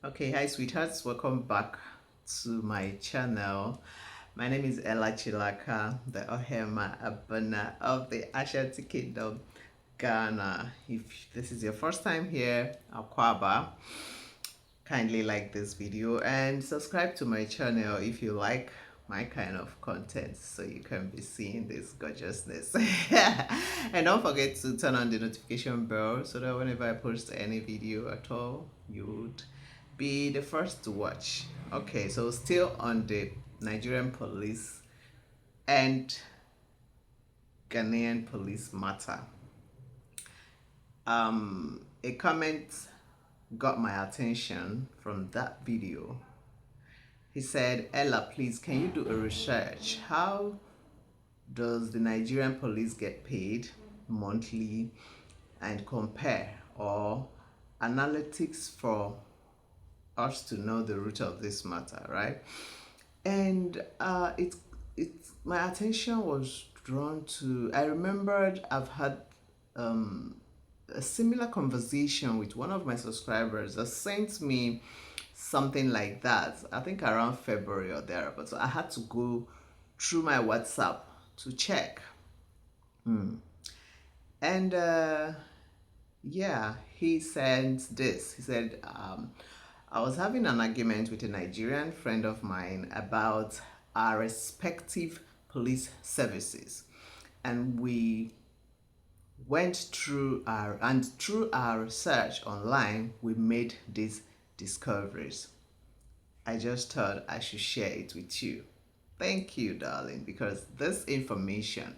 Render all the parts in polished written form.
Okay, hi sweethearts, welcome back to my channel. My name is Ella Chilaka, the Ohema Abana of the Ashanti Kingdom, Ghana. If this is your first time here, Akwaba, kindly like this video and subscribe to my channel if you like my kind of content so you can be seeing this gorgeousness. And don't forget to turn on the notification bell so that whenever I post any video at all, you would be the first to watch. Okay, so still on the Nigerian police and Ghanaian police matter. A comment got my attention from that video. He said, Ella, please, can you do a research? How does the Nigerian police get paid monthly and compare, or analytics for us to know the root of this matter, right? And my attention was drawn to, I remembered I've had a similar conversation with one of my subscribers that sent me something like that, I think around February or thereabouts. So I had to go through my WhatsApp to check. And yeah, he said this. He said, I was having an argument with a Nigerian friend of mine about our respective police services. And we went through through our research online, we made these discoveries. I just thought I should share it with you. Thank you, darling, because this information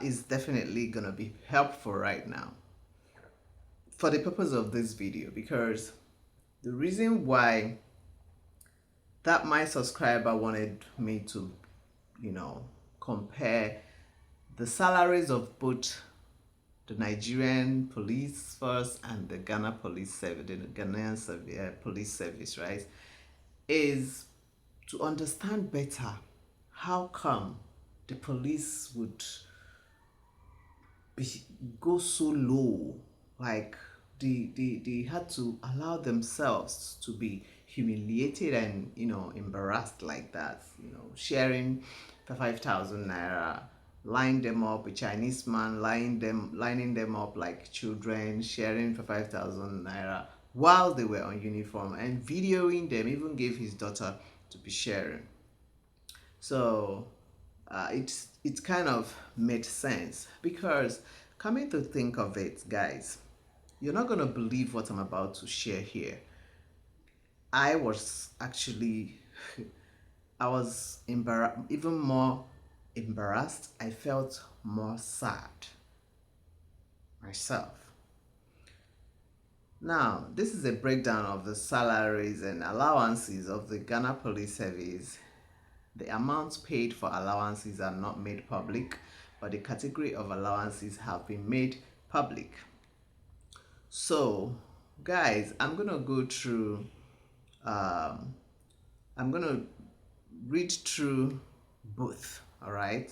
is definitely gonna be helpful right now for the purpose of this video, because the reason why that my subscriber wanted me to, compare the salaries of both the Nigerian police force and the Ghana police service, the Ghanaian police service, right, is to understand better how come the police would go so low. Like they had to allow themselves to be humiliated and embarrassed like that, sharing for 5,000 naira, lining them up, a Chinese man lining them up like children, sharing for 5,000 naira while they were on uniform, and videoing them, even gave his daughter to be sharing. So it kind of made sense, because coming to think of it, guys, you're not going to believe what I'm about to share here. I was actually I was even more embarrassed. I felt more sad myself. Now, this is a breakdown of the salaries and allowances of the Ghana Police Service. The amounts paid for allowances are not made public, but the category of allowances have been made public. So, guys, I'm gonna go through. I'm gonna read through both. All right.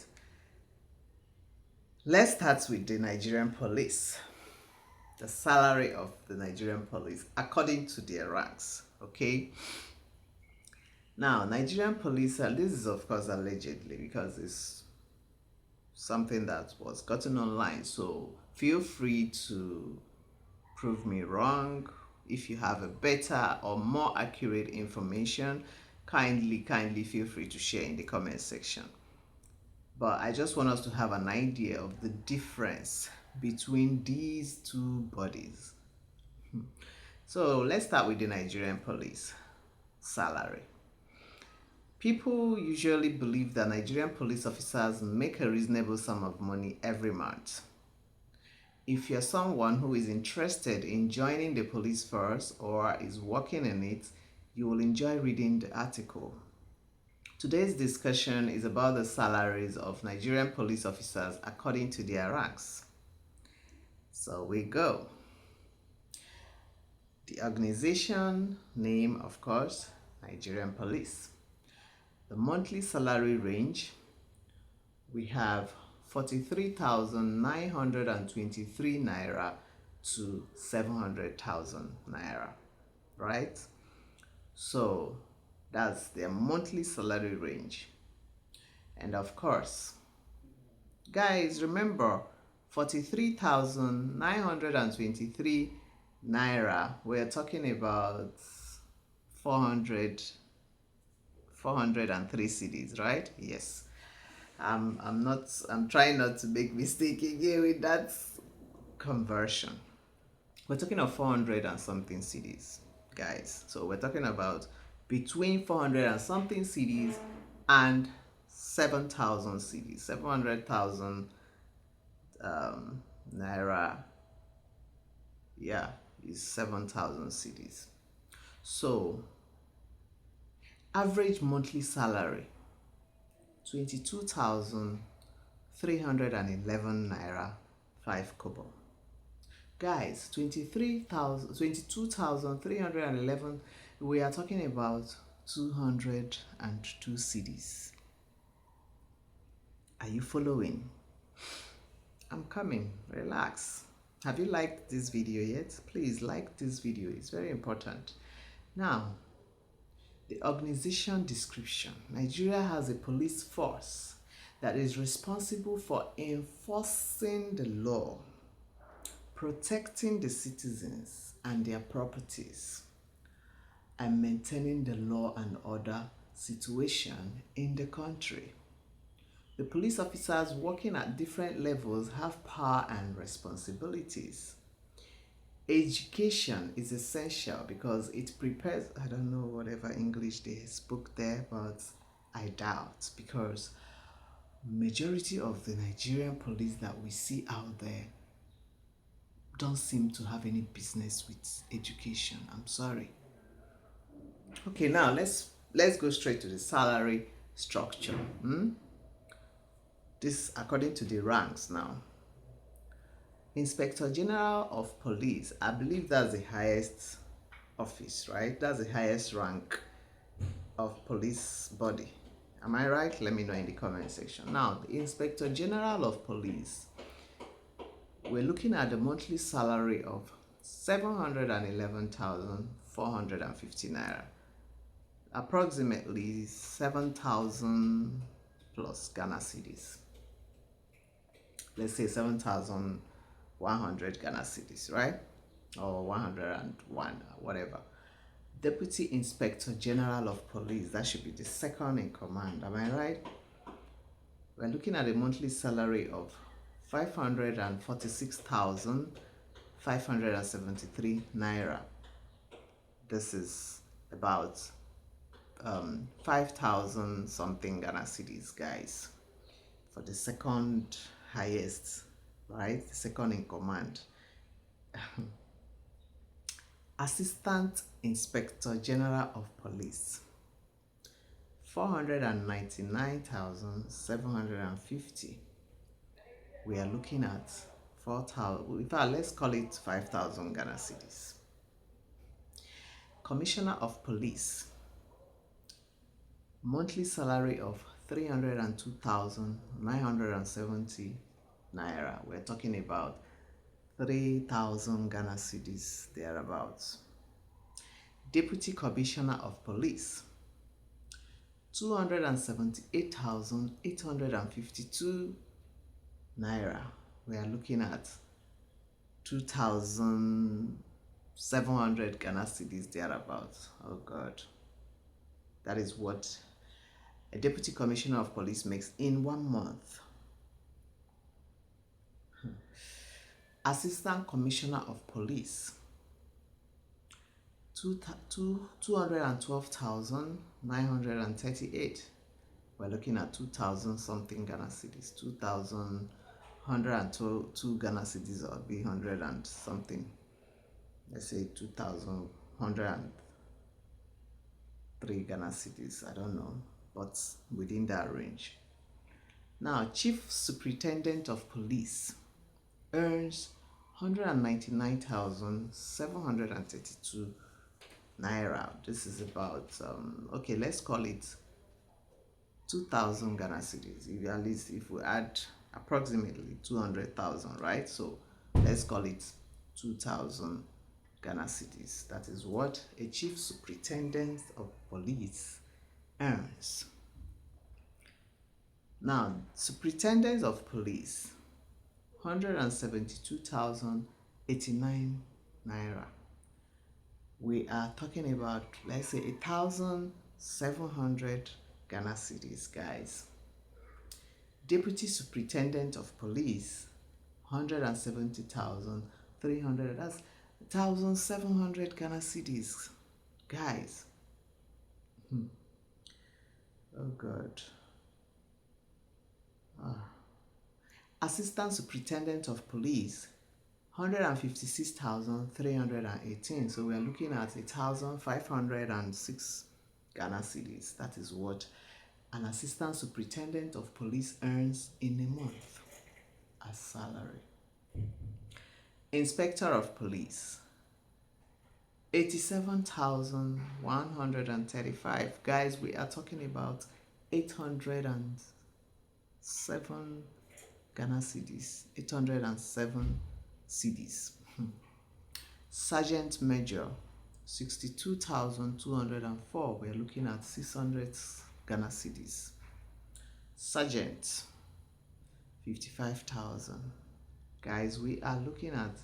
Let's start with the Nigerian police. The salary of the Nigerian police according to their ranks. Okay. Now, Nigerian police, this is of course allegedly, because it's something that was gotten online. So feel free to prove me wrong. If you have a better or more accurate information, kindly feel free to share in the comment section. But I just want us to have an idea of the difference between these two bodies. So let's start with the Nigerian police salary. People usually believe that Nigerian police officers make a reasonable sum of money every month. If you're someone who is interested in joining the police force or is working in it, you will enjoy reading the article. Today's discussion is about the salaries of Nigerian police officers according to their ranks. So we go. The organization name, of course, Nigerian Police. The monthly salary range, we have 43,923 naira to 700,000 naira, right? So that's their monthly salary range. And of course, guys, remember 43,923 naira. We're talking about 400 403 cedis, right? Yes. I'm trying not to make mistake again with that conversion. We're talking of 400 and something cedis, guys. So we're talking about between 400 and something cedis and 7,000 cedis. 700,000 naira, yeah, is 7,000 cedis. So average monthly salary 22,311 naira 5 kobo. Guys, 22,311, we are talking about 202 cedis. Are you following? I'm coming. Relax. Have you liked this video yet? Please like this video. It's very important. Now, the organization description. Nigeria has a police force that is responsible for enforcing the law, protecting the citizens and their properties, and maintaining the law and order situation in the country. The police officers working at different levels have power and responsibilities. Education is essential because it prepares, I don't know whatever English they spoke there, but I doubt, because majority of the Nigerian police that we see out there don't seem to have any business with education. I'm sorry. Okay, now let's go straight to the salary structure. This according to the ranks now. Inspector General of Police, I believe that's the highest office, right? That's the highest rank of police body. Am I right? Let me know in the comment section. Now, the Inspector General of Police, we're looking at the monthly salary of 711,450 naira, approximately 7,000 plus Ghana cedis. Let's say 7,100 Ghana cedis, right? Or 101, whatever. Deputy Inspector General of Police, that should be the second in command. Am I right? We're looking at a monthly salary of 546,573 naira. This is about 5,000 something Ghana cedis, guys, for the second highest, right? The second in command. Assistant Inspector General of Police, 499,750. We are looking at 4,000. In fact, let's call it 5,000 Ghana cedis. Commissioner of Police, monthly salary of 302,970 naira. We're talking about 3,000 Ghana cedis thereabouts. Deputy Commissioner of Police, 278,852 naira. We are looking at 2,700 Ghana cedis thereabouts. Oh God, that is what a Deputy Commissioner of Police makes in 1 month. Assistant Commissioner of Police, 212,938. We're looking at 2,000 something Ghana cedis, 2,102 Ghana cedis, or be 100 and something. Let's say 2,103 Ghana cedis. I don't know, but within that range. Now, Chief Superintendent of Police earns 199,732 naira. This is about okay, let's call it 2,000 Ghana cedis. If at least if we add approximately 200,000, right? So let's call it 2,000 Ghana cedis. That is what a chief superintendent of police earns. Now, superintendent of police, 172,089 naira. We are talking about, let's say, 1,700 Ghana cedis, guys. Deputy superintendent of police, 170,300. That's 1,700 Ghana cedis, guys. Oh God. Assistant superintendent of police, 156,318. So we are looking at 1,506 Ghana cedis. That is what an assistant superintendent of police earns in a month as salary. Inspector of police, 87,135. Guys, we are talking about 807 Ghana cedis, 807 cedis. Sergeant Major, 62,204. We're looking at 600 Ghana cedis. Sergeant, 55,000. Guys, we are looking at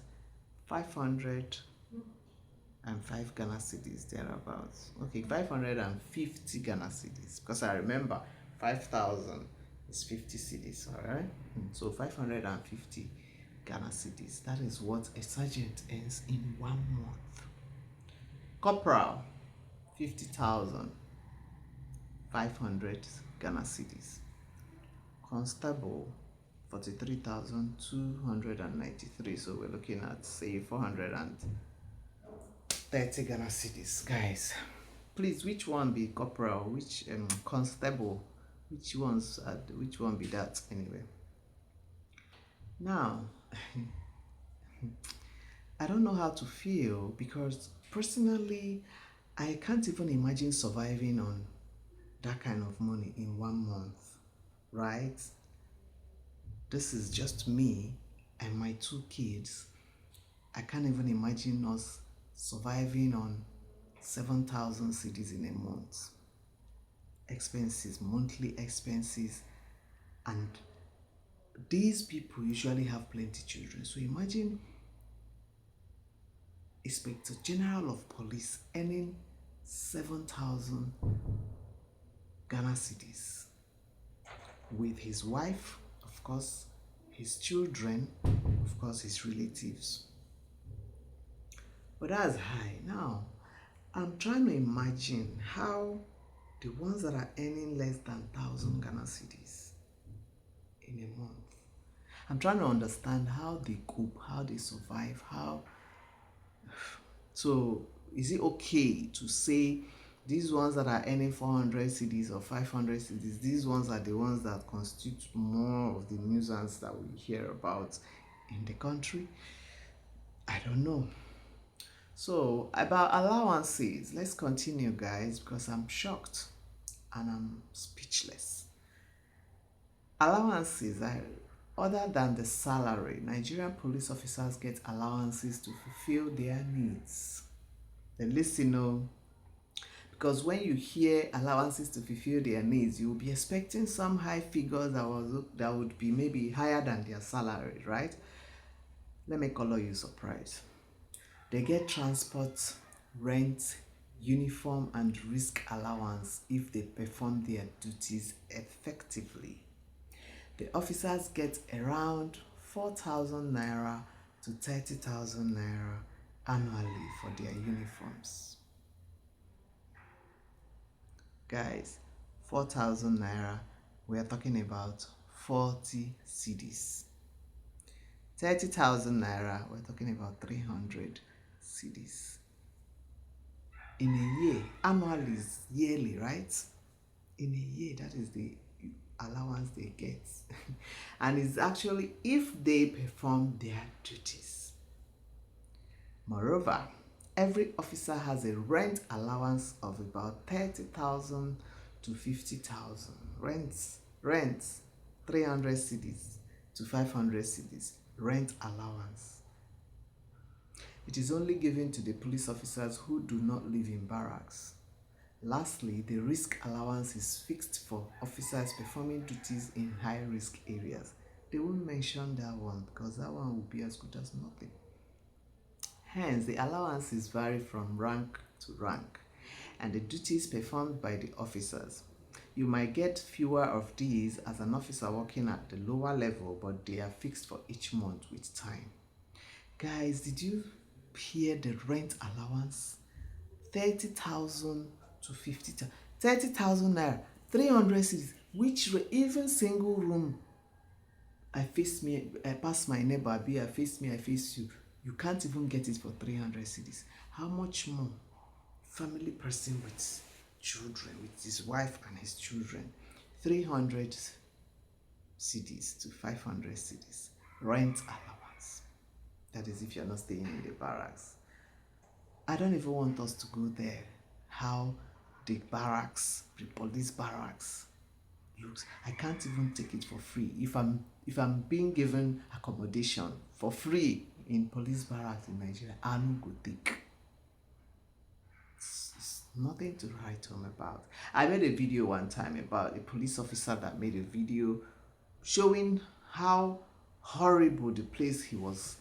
505 Ghana cedis thereabouts. Okay, 550 Ghana cedis, because I remember 5,000 is 50 cedis, all right? So 550 Ghana cedis. That is what a sergeant earns in 1 month. Corporal, 50,500 Ghana cedis. Constable, 43,293. So we're looking at, say, 430 Ghana cedis. Guys, please, which one be corporal, which constable, which one be that anyway? Now, I don't know how to feel, because personally, I can't even imagine surviving on that kind of money in 1 month, right? This is just me and my 2 kids. I can't even imagine us surviving on 7,000 cedis in a month. Expenses, monthly expenses, and these people usually have plenty children. So imagine Inspector General of Police earning 7,000 Ghana cedis with his wife, of course, his children, of course, his relatives. But that's high. Now, I'm trying to imagine how the ones that are earning less than 1,000 Ghana cedis in a month. I'm trying to understand how they cope, how they survive, how. So, is it okay to say these ones that are earning 400 cedis or 500 cedis, these ones are the ones that constitute more of the nuisance that we hear about in the country? I don't know. So, about allowances, let's continue, guys, because I'm shocked and I'm speechless. Allowances are, other than the salary, Nigerian police officers get allowances to fulfill their needs. Then listen, because when you hear allowances to fulfill their needs, you'll be expecting some high figures that would be maybe higher than their salary, right? Let me color you surprise. They get transport, rent, uniform, and risk allowance if they perform their duties effectively. The officers get around 4,000 naira to 30,000 naira annually for their uniforms. Guys, 4,000 naira, we are talking about 40 cedis. 30,000 naira, we're talking about 300 cedis. In a year, annual is yearly, right? In a year, that is the allowance they get. And it's actually if they perform their duties. Moreover, every officer has a rent allowance of about 30,000 to 50,000. Rents 300 cedis to 500 cedis. Rent allowance. It is only given to the police officers who do not live in barracks. Lastly, the risk allowance is fixed for officers performing duties in high-risk areas. They won't mention that one because that one will be as good as nothing. Hence, the allowances vary from rank to rank and the duties performed by the officers. You might get fewer of these as an officer working at the lower level, but they are fixed for each month with time. Guys, did you hear the rent allowance? 30,000 to 50,000. 30,000 naira, 300 cities, which even single room, I pass my neighbor, I face me, I face you. You can't even get it for 300 cities. How much more? Family person with children, with his wife and his children. 300 cities to 500 cities. Rent allowance. That is if you're not staying in the barracks. I don't even want us to go there. How the barracks, the police barracks looks. I can't even take it for free. If I'm being given accommodation for free in police barracks in Nigeria, I no go take. It's nothing to write home about. I made a video one time about a police officer that made a video showing how horrible the place he was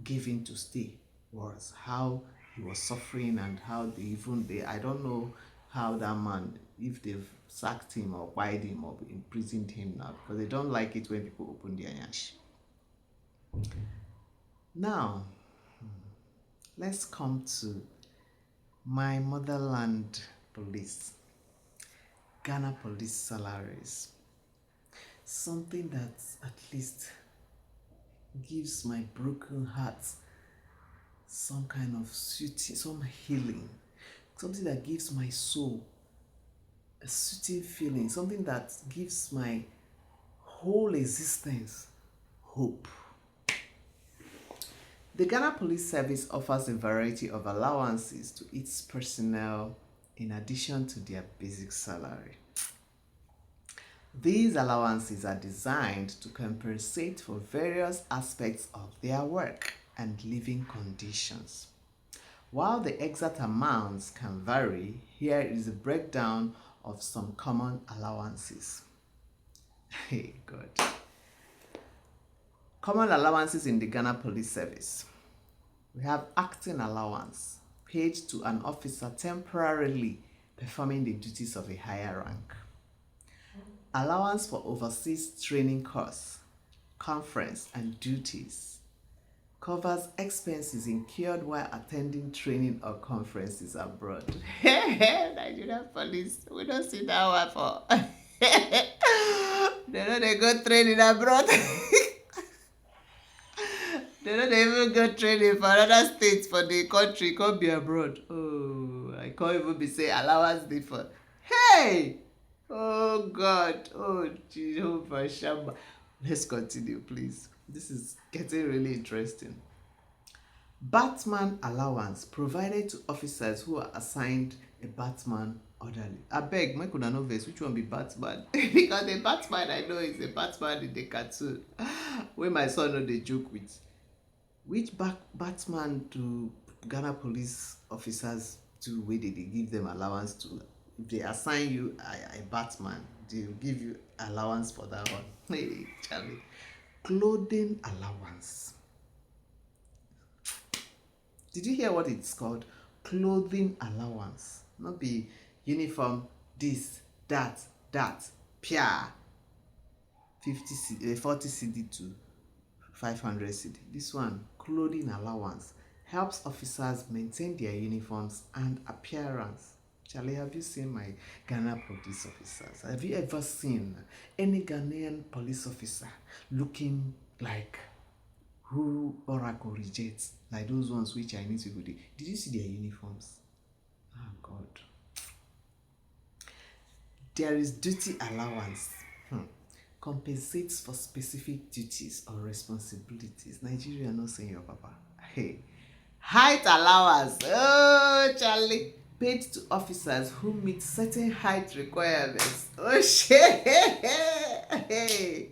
given to stay was, how he was suffering, and how I don't know how that man, if they've sacked him or wired him or imprisoned him now, because they don't like it when people open their yash. Now, let's come to my motherland police, Ghana police salaries. Something that at least gives my broken heart some kind of soothing, some healing, something that gives my soul a soothing feeling, something that gives my whole existence hope. The Ghana Police Service offers a variety of allowances to its personnel in addition to their basic salary. These allowances are designed to compensate for various aspects of their work and living conditions. While the exact amounts can vary, here is a breakdown of some common allowances. Hey God. Common allowances in the Ghana Police Service. We have acting allowance, paid to an officer temporarily performing the duties of a higher rank. Allowance for overseas training course, conference, and duties. Covers expenses incurred while attending training or conferences abroad. Nigerian police, we don't see that one for. They go training abroad. They don't even go training for another state for the country, can't be abroad. Oh, I can't even be saying allowance different. Hey! Oh God. Oh Jehovah Shammah. Let's continue, please. This is getting really interesting. Batman allowance provided to officers who are assigned a Batman orderly. I beg, make una no vex, which one be Batman? Because the Batman I know is a Batman in the cartoon. Where my son know they joke with. Which Batman do Ghana police officers do where they give them allowance to? If they assign you a Batman, they'll give you allowance for that one. Hey, Charlie. Clothing allowance. Did you hear what it's called? Clothing allowance. Not be uniform, this, that, pia. 40 CD to 500 CD. This one, clothing allowance, helps officers maintain their uniforms and appearance. Charlie, have you seen my Ghana police officers? Have you ever seen any Ghanaian police officer looking like who Oracle rejects, like those ones which Chinese people did? Did you see their uniforms? Oh God. There is duty allowance. Compensates for specific duties or responsibilities. Nigeria not saying your papa. Hey. Height allowance. Oh, Charlie. Paid to officers who meet certain height requirements. Oh, shit. Hey.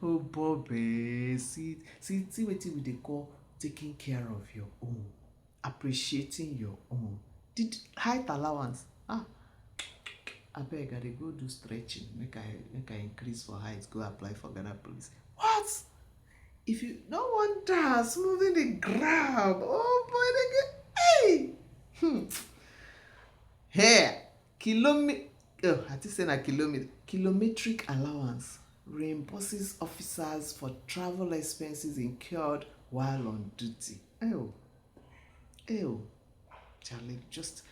Oh, Bobby. See what they call taking care of your own. appreciating your own. Did height allowance? Abeg, I dey go do stretching. Make I increase for height. Go apply for Ghana police. What? If you no wonder smoothing the ground. Oh boy, they get hey. Here, I think say na kilometric allowance reimburses officers for travel expenses incurred while on duty. Charlie, just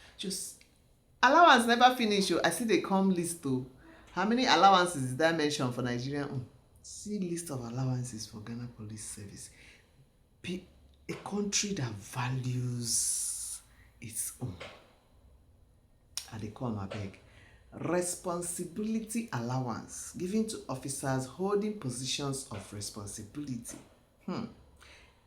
allowance never finish. I see they come list though. How many allowances did I mention for Nigeria? See list of allowances for Ghana Police Service. Be a country that values its own. And they call my beg. Responsibility allowance given to officers holding positions of responsibility.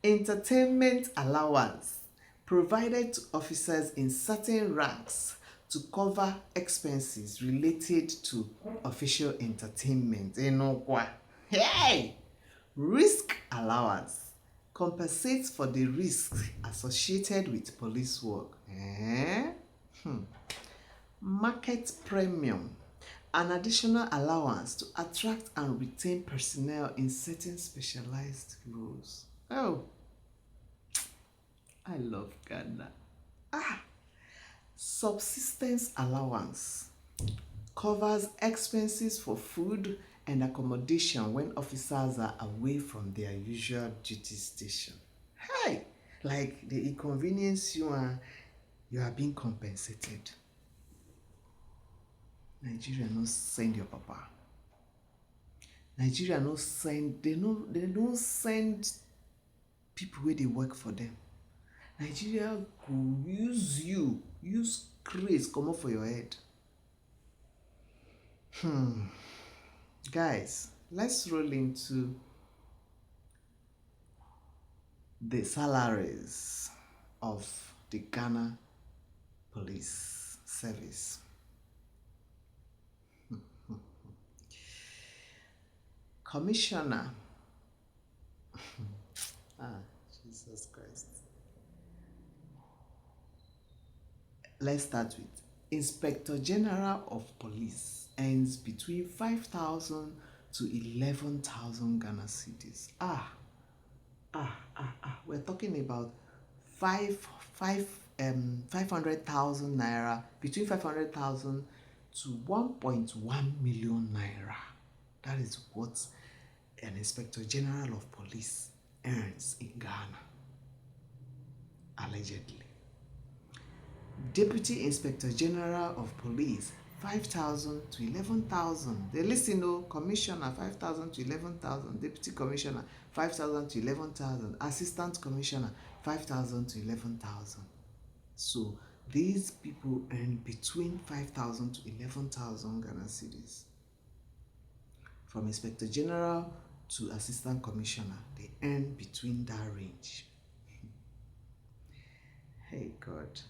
Entertainment allowance provided to officers in certain ranks to cover expenses related to official entertainment. Hey! Risk allowance compensates for the risks associated with police work. Market premium, an additional allowance to attract and retain personnel in certain specialized roles. Oh, I love Ghana. Subsistence allowance covers expenses for food and accommodation when officers are away from their usual duty station. Hey, like the inconvenience you are being compensated. Nigeria no send your papa. Nigeria no send, they don't send people where they work for them. Nigeria go use craze come up for your head. Guys, let's roll into the salaries of the Ghana Police Service. Commissioner. Jesus Christ. Let's start with Inspector General of Police earns between 5,000 to 11,000 Ghana cedis. We're talking about 500,000 naira, between 500,000 to 1.1 million naira. That is what an Inspector General of Police earns in Ghana, allegedly. Deputy Inspector General of Police, 5,000 to 11,000. They listen, Commissioner, 5,000 to 11,000. Deputy Commissioner, 5,000 to 11,000. Assistant Commissioner, 5,000 to 11,000. So these people earn between 5,000 to 11,000 Ghana cedis. From Inspector General to Assistant Commissioner, they earn between that range. Hey God.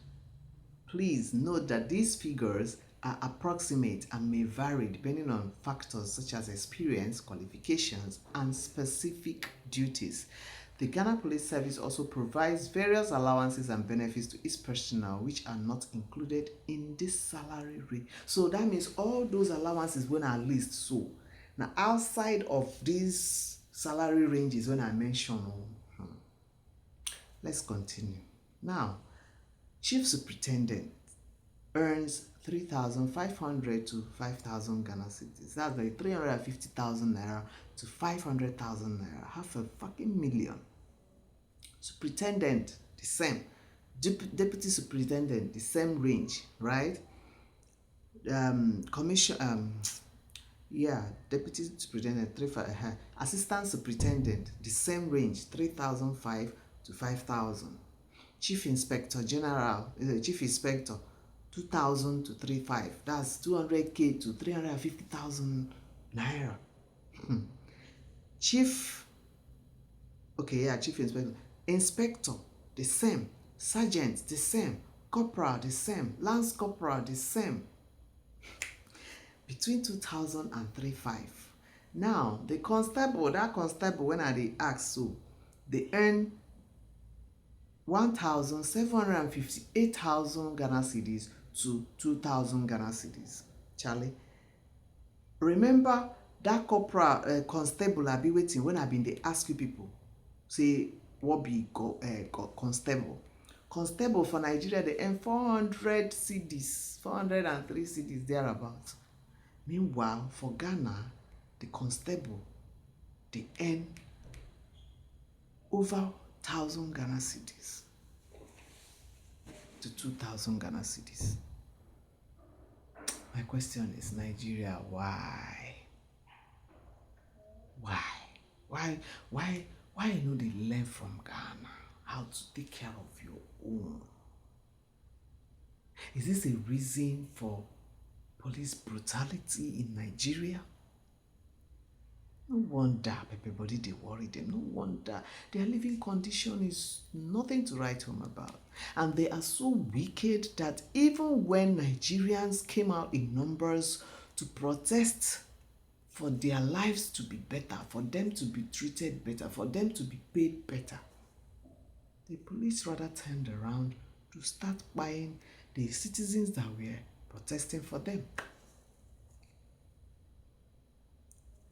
Please note that these figures are approximate and may vary depending on factors such as experience, qualifications, and specific duties. The Ghana Police Service also provides various allowances and benefits to its personnel which are not included in this salary rate. So that means all those allowances when I list so. Now outside of these salary ranges when I mention, let's continue. Now, Chief Superintendent earns 3,500 to 5,000 Ghana cedis. That's like 350,000 naira to 500,000 naira. Half a fucking million. Superintendent, the same. Deputy Superintendent, the same range, right? Deputy Superintendent, Assistant Superintendent, the same range, 3,500 to 5,000. Chief Inspector General, Chief Inspector, 2,000 to 3,500. That's 200k to 350,000 naira. Chief Inspector. Inspector, the same. Sergeant, the same. Corporal, the same. Lance Corporal, the same. Between 2,000 and 3,500. Now, that constable, when I ask so, they earn 1,758,000 Ghana cedis to 2,000 Ghana cedis. Charlie, remember that corporal constable I be waiting when I been they ask you people, say what be constable. Constable for Nigeria they earn 400 cedis, 403 cedis thereabouts. Meanwhile, for Ghana, the constable they earn over 1,000 Ghana cedis to 2,000 Ghana cedis. My question is, Nigeria, why? Why you know they learn from Ghana how to take care of your own? Is this a reason for police brutality in Nigeria? No wonder everybody they worry them. No wonder their living condition is nothing to write home about. And they are so wicked that even when Nigerians came out in numbers to protest for their lives to be better, for them to be treated better, for them to be paid better, the police rather turned around to start buying the citizens that were protesting for them.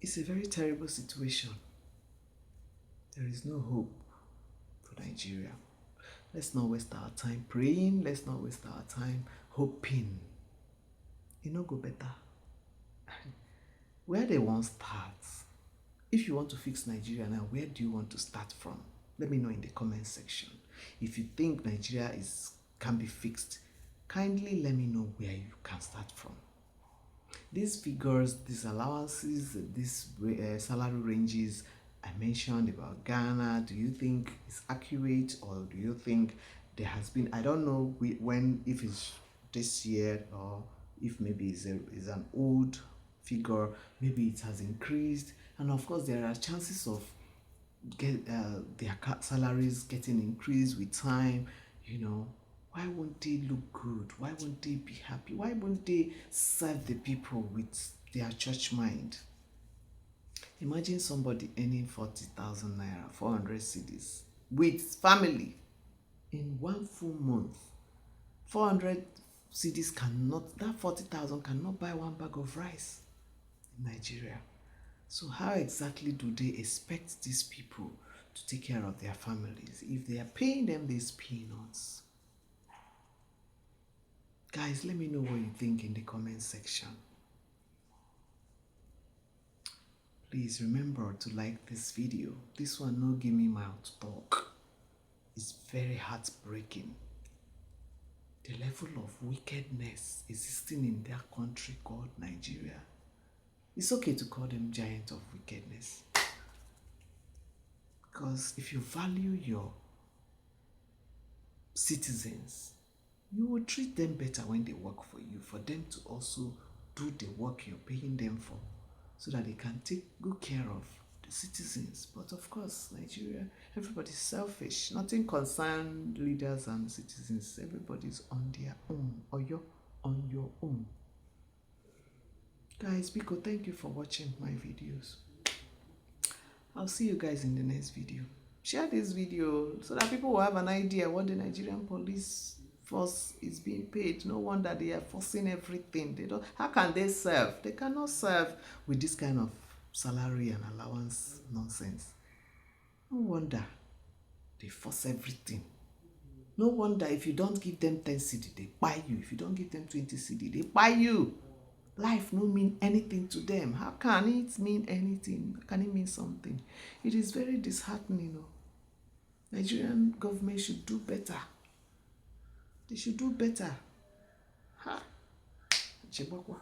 It's a very terrible situation. There is no hope for Nigeria. Let's not waste our time praying. Let's not waste our time hoping. It no go better. Where they want start? If you want to fix Nigeria now, where do you want to start from? Let me know in the comment section. If you think Nigeria can be fixed, kindly let me know where you can start from. These figures, these allowances, these salary ranges I mentioned about Ghana, do you think it's accurate, or do you think there has been, I don't know when, if it's this year or if maybe it's an old figure, maybe it has increased. And of course there are chances of their salaries getting increased with time. You know, why won't they look good? Why won't they be happy? Why won't they serve the people with their church mind? Imagine somebody earning 40,000 naira, 400 cedis with family in one full month. 400 cedis cannot, that 40,000 cannot buy one bag of rice in Nigeria. So how exactly do they expect these people to take care of their families if they are paying them these peanuts? Guys, let me know what you think in the comment section. Please remember to like this video. This one no give me mouth talk. It's very heartbreaking. The level of wickedness existing in their country called Nigeria. It's okay to call them giants of wickedness. Because if you value your citizens, you will treat them better when they work for you, for them to also do the work you're paying them for, so that they can take good care of the citizens. But of course, Nigeria, everybody's selfish. Nothing concerns leaders and citizens. Everybody's on their own, or you're on your own. Guys, Biko, thank you for watching my videos. I'll see you guys in the next video. Share this video so that people will have an idea what the Nigerian police force is being paid. No wonder they are forcing everything. They don't. How can they serve? They cannot serve with this kind of salary and allowance nonsense. No wonder they force everything. No wonder if you don't give them 10 cedi, they buy you. If you don't give them 20 cedi, they buy you. Life no mean anything to them. How can it mean anything? How can it mean something? It is very disheartening. You know? Nigerian government should do better. They should do better. Ha! Chebokwa.